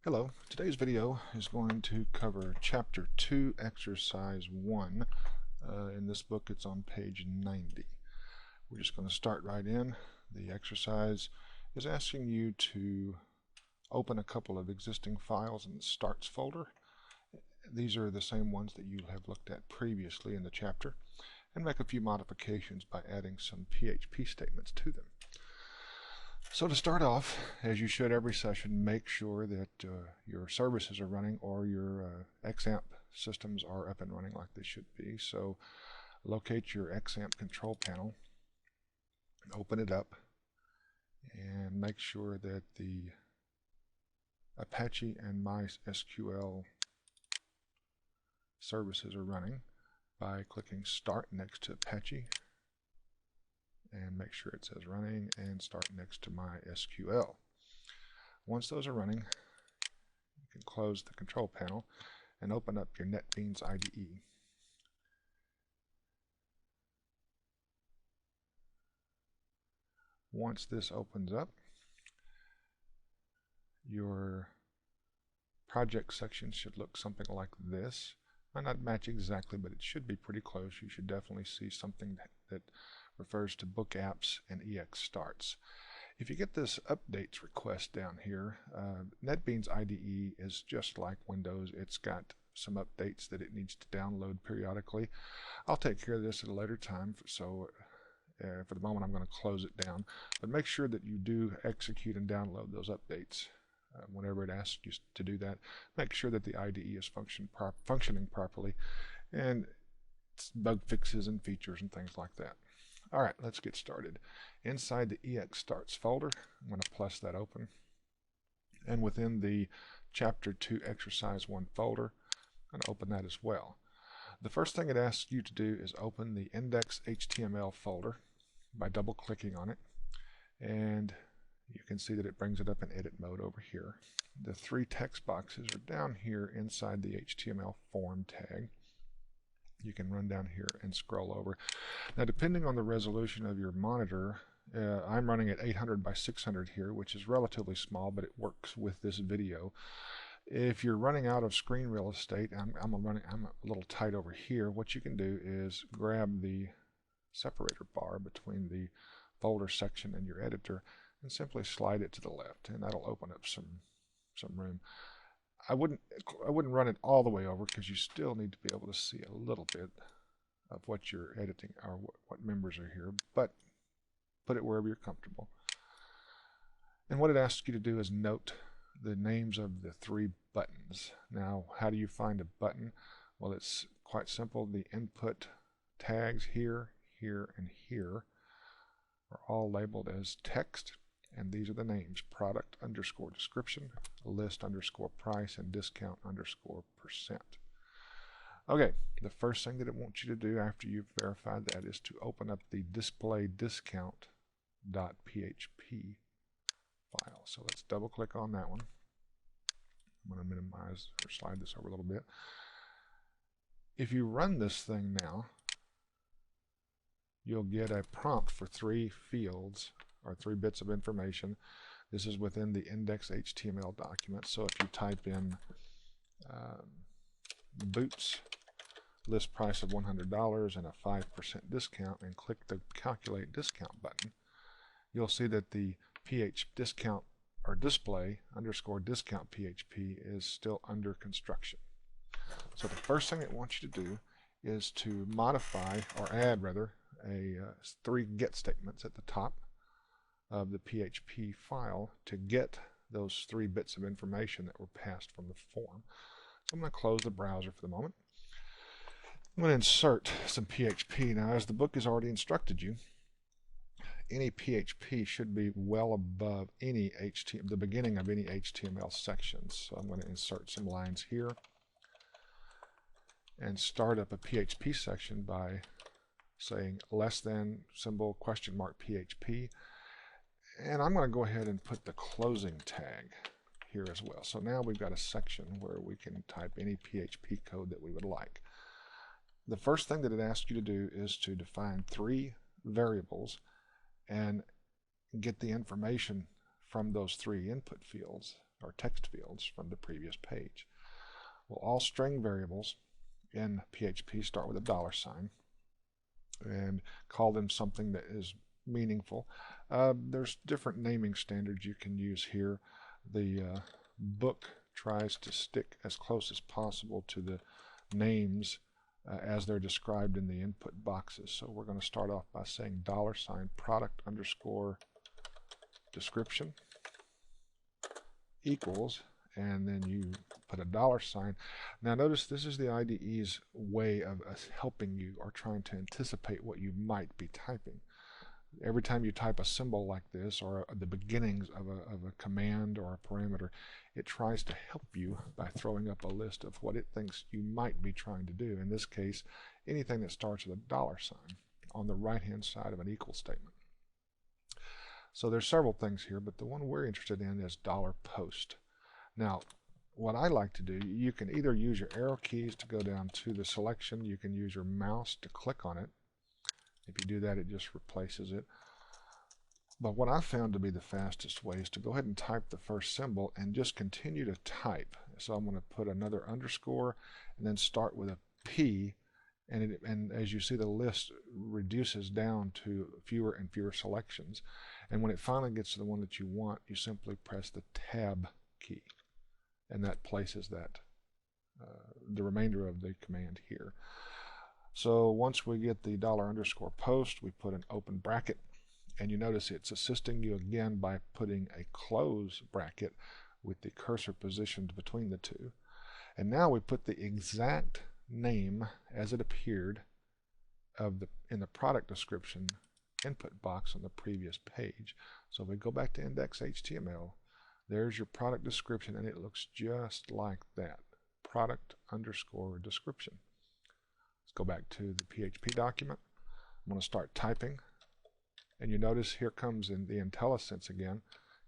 Hello, today's video is going to cover Chapter 2, Exercise 1. In this book it's on page 90. We're just going to start right in. The exercise is asking you to open a couple of existing files in the Starts folder. These are the same ones that you have looked at previously in the chapter, and make a few modifications by adding some PHP statements to them. So to start off, as you should every session, make sure that your services are running or your XAMPP systems are up and running like they should be. So locate your XAMPP control panel, open it up, and make sure that the Apache and MySQL services are running by clicking Start next to Apache, and make sure it says running, and start next to MySQL. Once those are running, you can close the control panel and open up your NetBeans IDE. Once this opens up, your project section should look something like this. Might not match exactly, but it should be pretty close. You should definitely see something that refers to book apps and EX starts. If you get this updates request down here, NetBeans IDE is just like Windows. It's got some updates that it needs to download periodically. I'll take care of this at a later time, so for the moment I'm going to close it down. But make sure that you do execute and download those updates. Whenever it asks you to do that, make sure that the IDE is functioning properly, and it's bug fixes and features and things like that. Alright, let's get started. Inside the EX Starts folder, I'm going to plus that open. And within the Chapter 2 Exercise 1 folder, I'm going to open that as well. The first thing it asks you to do is open the index.html folder by double-clicking on it. And you can see that it brings it up in edit mode over here. The three text boxes are down here inside the HTML form tag. You can run down here and scroll over. Now, depending on the resolution of your monitor, I'm running at 800 by 600 here, which is relatively small, but it works with this video. If you're running out of screen real estate, I'm a little tight over here. What you can do is grab the separator bar between the folder section and your editor and simply slide it to the left, and that'll open up some room. I wouldn't run it all the way over, because you still need to be able to see a little bit of what you're editing or what members are here, but put it wherever you're comfortable. And what it asks you to do is note the names of the three buttons. Now, how do you find a button? Well, it's quite simple. The input tags here, here, and here are all labeled as text, and these are the names: product underscore description, list underscore price, and discount underscore %. Okay, the first thing that it wants you to do after you've verified that is to open up the display discount.php file. So let's double click on that one. I'm going to minimize or slide this over a little bit. If you run this thing now, you'll get a prompt for three fields or 3 bits of information. This is within the index.html document. So if you type in boots, list price of $100 and a 5% discount, and click the calculate discount button, you'll see that the discount or display underscore discount PHP is still under construction. So the first thing it wants you to do is to modify, or add rather, 3 get statements at the top of the PHP file to get those 3 bits of information that were passed from the form. So I'm going to close the browser for the moment. I'm going to insert some PHP. Now, as the book has already instructed you, any PHP should be well above any the beginning of any HTML sections. So I'm going to insert some lines here and start up a PHP section by saying less than symbol question mark PHP. And I'm going to go ahead and put the closing tag here as well. So now we've got a section where we can type any PHP code that we would like. The first thing that it asks you to do is to define 3 variables and get the information from those 3 input fields, or text fields from the previous page. Well, all string variables in PHP start with a $sign and call them something that is meaningful. There's different naming standards you can use here. The book tries to stick as close as possible to the names as they're described in the input boxes. So we're going to start off by saying $ product underscore description equals, and then you put a $sign. Now notice this is the IDE's way of us helping you or trying to anticipate what you might be typing. Every time you type a symbol like this or the beginnings of a command or a parameter, it tries to help you by throwing up a list of what it thinks you might be trying to do. In this case, anything that starts with a $sign on the right-hand side of an equal statement. So there's several things here, but the one we're interested in is $post. Now, what I like to do, you can either use your arrow keys to go down to the selection, you can use your mouse to click on it. If you do that, it just replaces it. But what I found to be the fastest way is to go ahead and type the first symbol and just continue to type. So I'm going to put another underscore and then start with a P, and as you see, the list reduces down to fewer and fewer selections. And when it finally gets to the one that you want, you simply press the Tab key, and that places that the remainder of the command here. So once we get the $_post, we put an open bracket, and you notice it's assisting you again by putting a close bracket with the cursor positioned between the two. And now we put the exact name as it appeared in the product description input box on the previous page. So if we go back to index.html, there's your product description, and it looks just like that, product underscore description. Let's go back to the PHP document. I'm going to start typing, and you notice here comes in the IntelliSense again.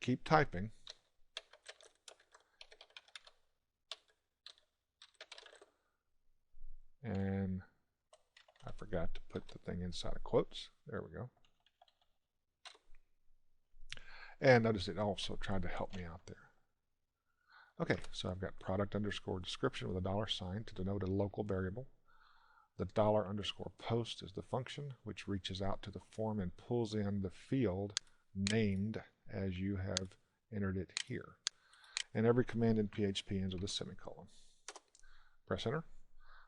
Keep typing. And I forgot to put the thing inside of quotes. There we go. And notice it also tried to help me out there. Okay, so I've got product underscore description with a $sign to denote a local variable. The $_post is the function which reaches out to the form and pulls in the field named as you have entered it here. And every command in PHP ends with a semicolon. Press enter.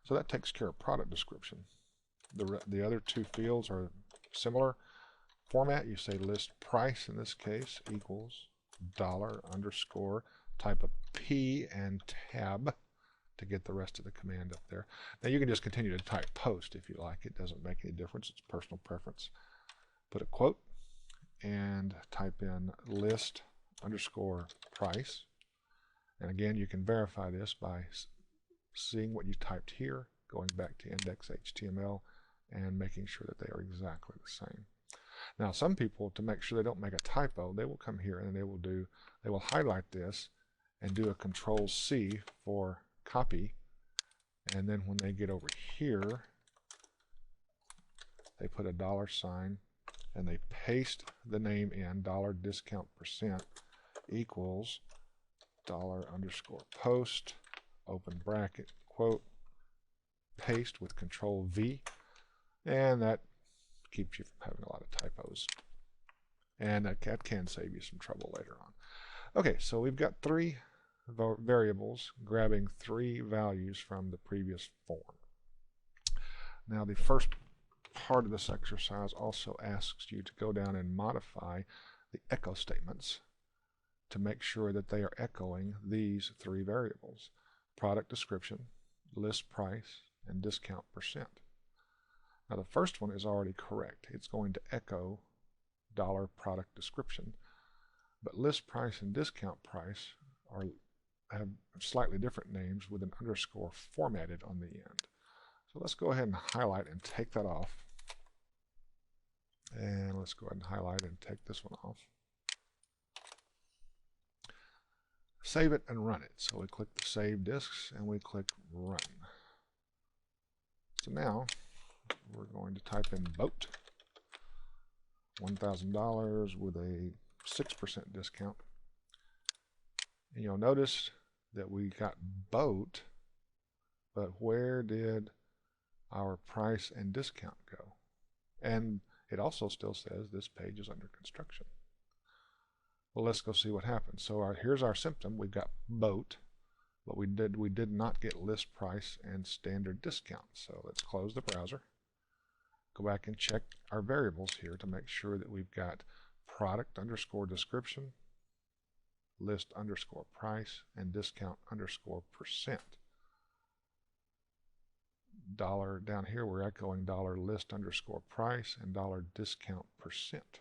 So that takes care of product description. The other two fields are similar format. You say list price in this case equals $_, type a P and tab to get the rest of the command up there. Now you can just continue to type post if you like. It doesn't make any difference. It's personal preference. Put a quote and type in list underscore price. And again, you can verify this by seeing what you typed here, going back to index.html, and making sure that they are exactly the same. Now some people, to make sure they don't make a typo, they will come here and they will highlight this and do a Control-C for copy, and then when they get over here, they put a $sign and they paste the name in, $discount% equals $_post, open bracket, quote, paste with Control-V, and that keeps you from having a lot of typos. And that can save you some trouble later on. Okay, so we've got three variables grabbing three values from the previous form. Now the first part of this exercise also asks you to go down and modify the echo statements to make sure that they are echoing these three variables: product description, list price, and discount %. Now the first one is already correct. It's going to echo $product description, but list price and discount price have slightly different names with an underscore formatted on the end. So let's go ahead and highlight and take that off. And let's go ahead and highlight and take this one off. Save it and run it. So we click the Save Disks and we click Run. So now we're going to type in boat, $1,000 with a 6% discount. And you'll notice that we got boat, but where did our price and discount go? And it also still says this page is under construction. Well, let's go see what happens. So here's our symptom. We've got boat, but we did not get list price and standard discount. So let's close the browser. Go back and check our variables here to make sure that we've got product underscore description, list underscore price, and discount underscore percent. Dollar down here, we're echoing dollar list underscore price and dollar discount percent.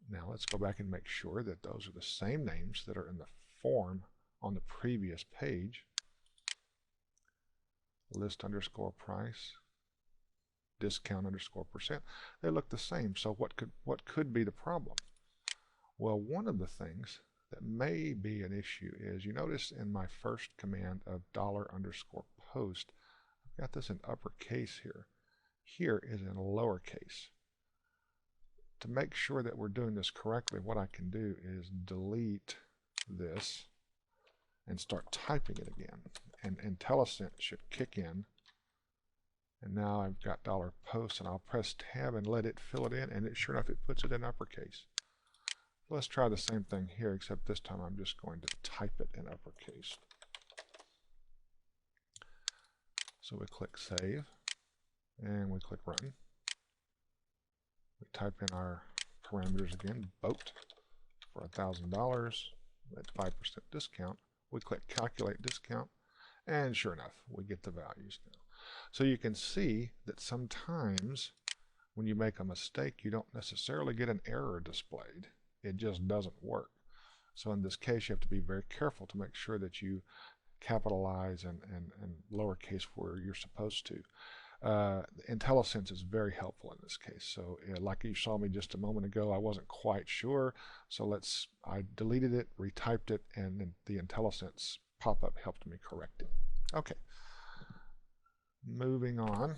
Now let's go back and make sure that those are the same names that are in the form on the previous page. List underscore price, discount underscore percent. They look the same. So what could be the problem? Well, one of the things that may be an issue is, you notice in my first command of dollar underscore post, I've got this in uppercase here. Here is in lowercase. To make sure that we're doing this correctly, what I can do is delete this and start typing it again. And IntelliSense should kick in. And now I've got dollar post, and I'll press tab and let it fill it in, and sure enough, it puts it in uppercase. Let's try the same thing here, except this time I'm just going to type it in uppercase. So we click save, and we click run. We type in our parameters again, boat for $1,000 at 5% discount. We click calculate discount, and sure enough, we get the values now. So you can see that sometimes when you make a mistake, you don't necessarily get an error displayed. It just doesn't work. So in this case, you have to be very careful to make sure that you capitalize and lowercase where you're supposed to. IntelliSense is very helpful in this case. So like you saw me just a moment ago, I wasn't quite sure. So I deleted it, retyped it, and then the IntelliSense pop-up helped me correct it. Okay. Moving on.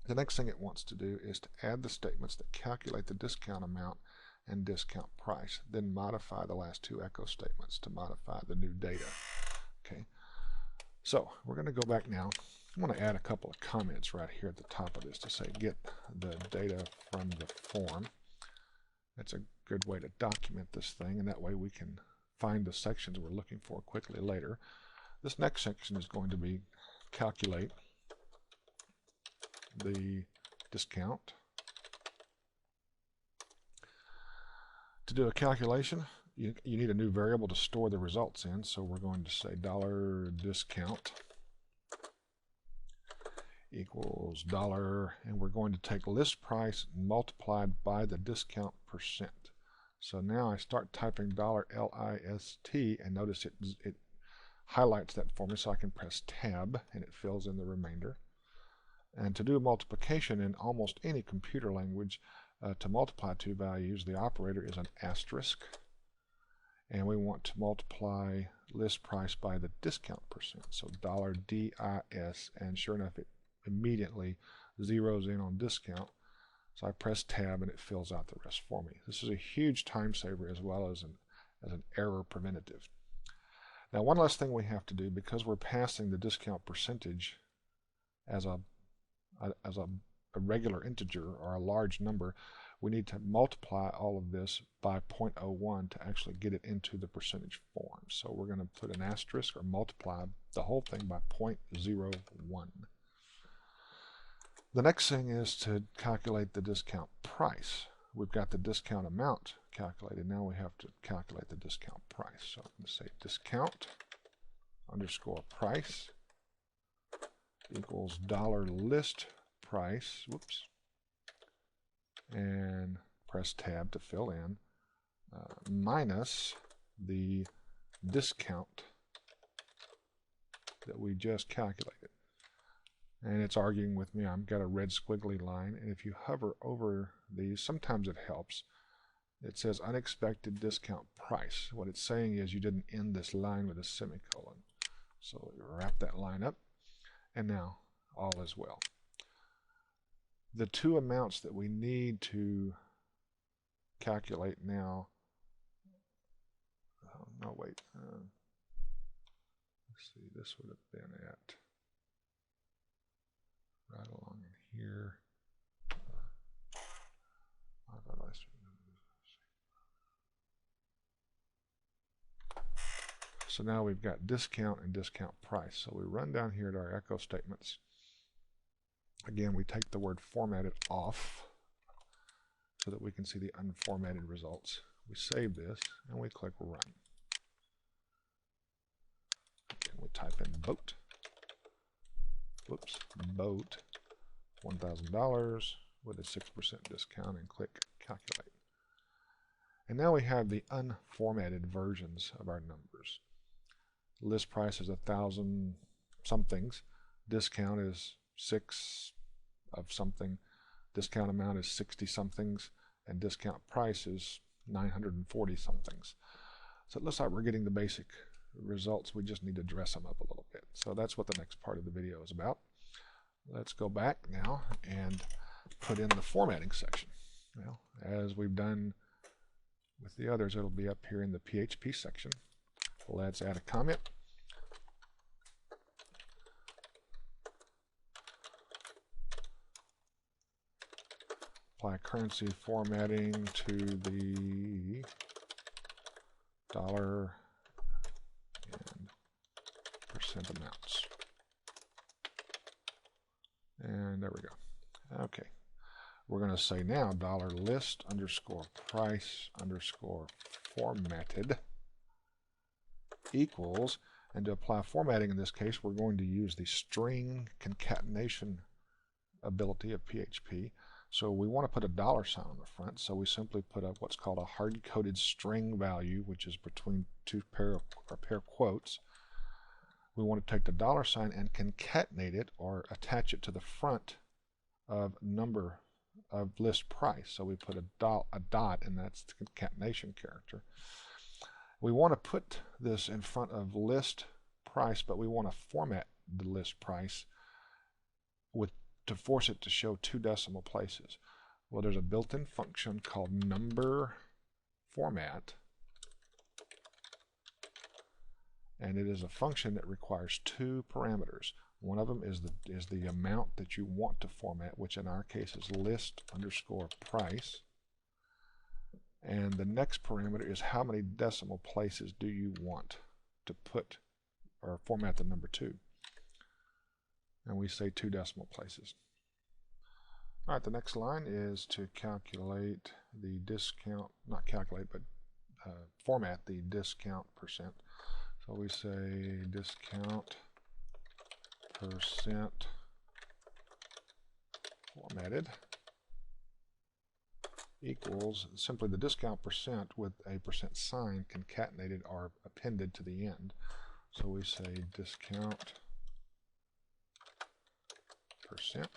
The next thing it wants to do is to add the statements that calculate the discount amount and discount price, then modify the last two echo statements to modify the new data. Okay. So we're going to go back now. I'm going to add a couple of comments right here at the top of this to say get the data from the form. That's a good way to document this thing, and that way we can find the sections we're looking for quickly later. This next section is going to be calculate the discount. To do a calculation, you need a new variable to store the results in, so we're going to say $discount equals dollar, and we're going to take list price multiplied by the discount percent. So now I start typing $LIST, and notice it highlights that for me, so I can press tab and it fills in the remainder. And to do multiplication in almost any computer language, to multiply two values, the operator is an asterisk, and we want to multiply list price by the discount percent, so $DIS, and sure enough it immediately zeroes in on discount. So I press tab and it fills out the rest for me. This is a huge time saver as well as an error preventative. Now one last thing we have to do, because we're passing the discount percentage as a regular integer or a large number, we need to multiply all of this by 0.01 to actually get it into the percentage form. So we're going to put an asterisk or multiply the whole thing by 0.01. The next thing is to calculate the discount price. We've got the discount amount calculated. Now we have to calculate the discount price. So I'm going to say discount underscore price equals $list price, whoops, and press tab to fill in, minus the discount that we just calculated. And it's arguing with me. I've got a red squiggly line, and if you hover over these, sometimes it helps. It says unexpected discount price. What it's saying is you didn't end this line with a semicolon. So you wrap that line up, and now all is well. The two amounts that we need to calculate now, no, wait. Let's see, this would have been at right along in here. So now we've got discount and discount price. So we run down here to our echo statements. Again, we take the word formatted off so that we can see the unformatted results. We save this and we click run. Again, we type in boat. Whoops, boat, $1,000 with a 6% discount and click calculate. And now we have the unformatted versions of our numbers. List price is 1,000 somethings. Discount is 6 of something. Discount amount is 60 somethings. And discount price is 940 somethings. So it looks like we're getting the basic results. We just need to dress them up a little bit. So that's what the next part of the video is about. Let's go back now and put in the formatting section. Well, as we've done with the others, it'll be up here in the PHP section. Let's add a comment. Apply currency formatting to the dollar and percent amounts. And there we go. Okay. We're going to say now $list underscore price underscore formatted equals, and to apply formatting in this case, we're going to use the string concatenation ability of PHP. So we want to put a $sign on the front, so we simply put up what's called a hard-coded string value, which is between two pair quotes. We want to take the $sign and concatenate it or attach it to the front of number of list price. So we put a dot, and that's the concatenation character. We want to put this in front of list price, but we want to format the list price to force it to show 2 decimal places. Well, there's a built-in function called number format, and it is a function that requires 2 parameters. One of them is the amount that you want to format, which in our case is list underscore price. And the next parameter is how many decimal places do you want to put or format the number to. And we say 2 decimal places. All right, the next line is to calculate the discount, not calculate, but format the discount percent. So we say discount percent formatted equals simply the discount percent with a percent sign concatenated or appended to the end. So we say discount percent,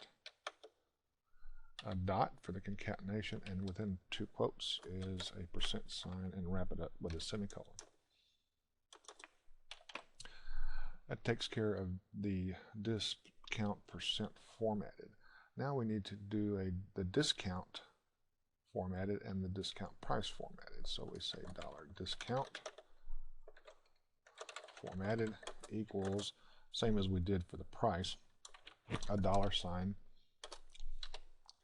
a dot for the concatenation, and within 2 quotes is a percent sign, and wrap it up with a semicolon. That takes care of the discount percent formatted. Now we need to do the discount formatted and the discount price formatted. So we say $discount formatted equals, same as we did for the price, a $sign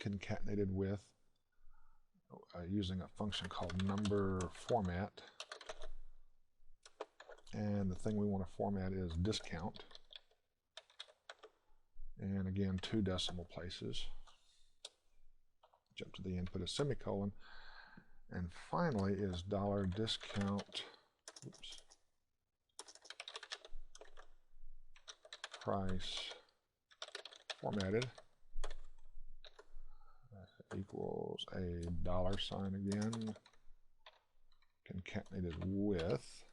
concatenated with using a function called number format, and the thing we want to format is discount, and again 2 decimal places. Jump to the end, put a semicolon, and finally is $discount price formatted equals a $sign again concatenated with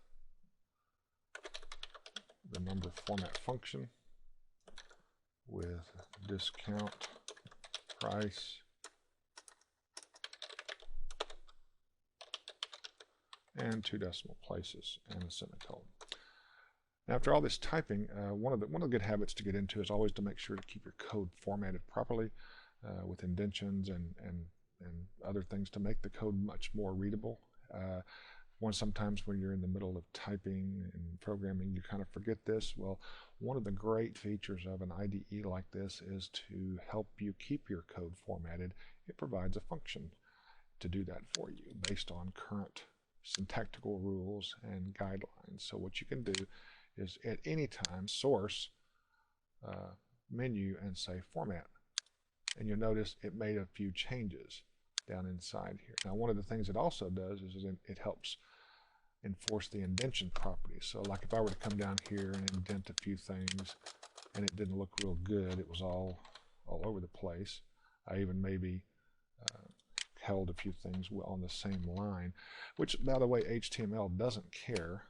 the number format function with discount price and 2 decimal places and a semicolon. After all this typing, one of the good habits to get into is always to make sure to keep your code formatted properly with indentions and other things to make the code much more readable. Sometimes when you're in the middle of typing and programming, you kind of forget this. Well, one of the great features of an IDE like this is to help you keep your code formatted. It provides a function to do that for you based on current syntactical rules and guidelines. So what you can do is at any time source, menu, and say format. And you'll notice it made a few changes down inside here. Now one of the things it also does is it helps enforce the indentation properties. So like if I were to come down here and indent a few things and it didn't look real good, it was all over the place. I even maybe held a few things on the same line, which by the way HTML doesn't care.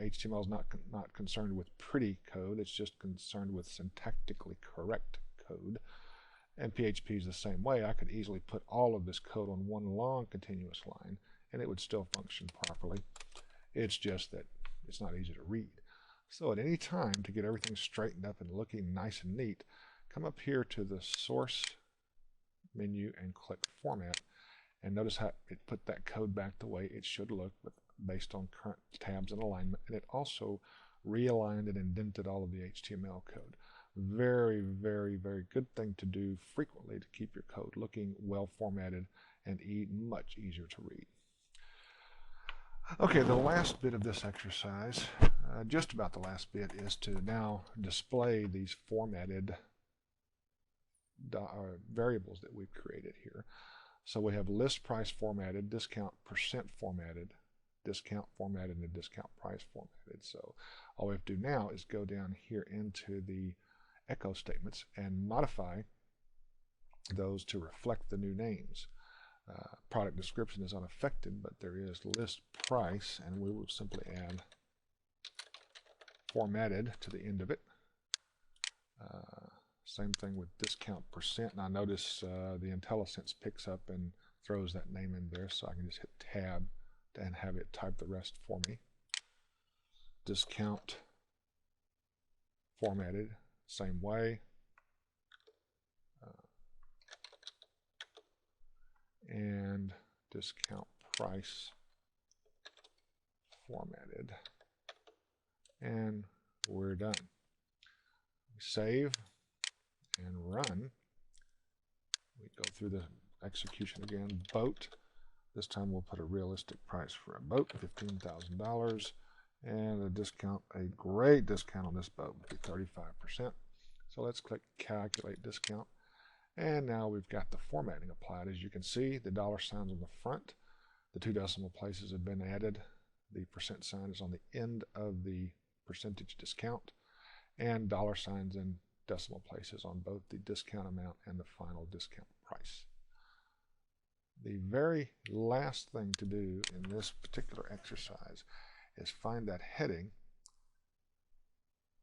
HTML is not concerned with pretty code, it's just concerned with syntactically correct code. And PHP is the same way. I could easily put all of this code on one long continuous line and it would still function properly. It's just that it's not easy to read. So at any time, to get everything straightened up and looking nice and neat, come up here to the source menu and click format, and notice how it put that code back the way it should look based on current tabs and alignment, and it also realigned and indented all of the HTML code. Very, very, very good thing to do frequently to keep your code looking well formatted and much easier to read. Okay, the last bit of this exercise, just about the last bit, is to now display these formatted variables that we've created here. So we have list price formatted, discount percent formatted, discount formatted, and discount price formatted. So all we have to do now is go down here into the echo statements and modify those to reflect the new names. Product description is unaffected, but there is list price, and we will simply add formatted to the end of it. Same thing with discount percent. Now notice the IntelliSense picks up and throws that name in there, so I can just hit tab and have it type the rest for me. Discount formatted, same way. And discount price formatted. And we're done. Save and run. We go through the execution again. Boat. This time we'll put a realistic price for a boat, $15,000, and a discount, a great discount on this boat would be 35%. So let's click calculate discount. And now we've got the formatting applied. As you can see, the dollar signs on the front, the 2 decimal places have been added, the percent sign is on the end of the percentage discount, and dollar signs in decimal places on both the discount amount and the final discount price. The very last thing to do in this particular exercise is find that heading,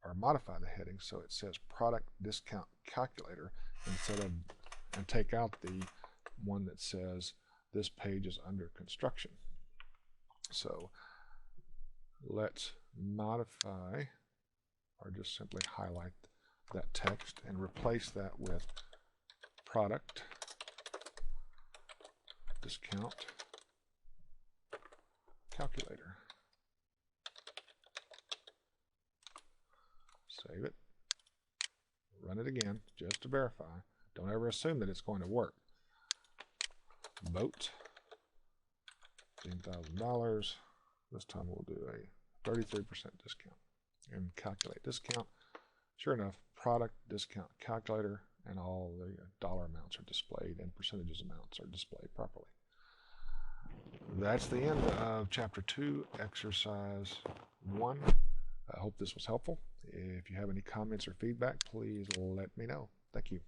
or modify the heading so it says product discount calculator instead of, and take out the one that says this page is under construction. So let's modify, or just simply highlight that text and replace that with product discount calculator. Save it. Run it again just to verify. Don't ever assume that it's going to work. Boat, $15,000. This time we'll do a 33% discount and calculate discount. Sure enough, product discount calculator, and all the dollar amounts are displayed and percentages amounts are displayed properly. That's the end of Chapter 2, Exercise 1. I hope this was helpful. If you have any comments or feedback, please let me know. Thank you.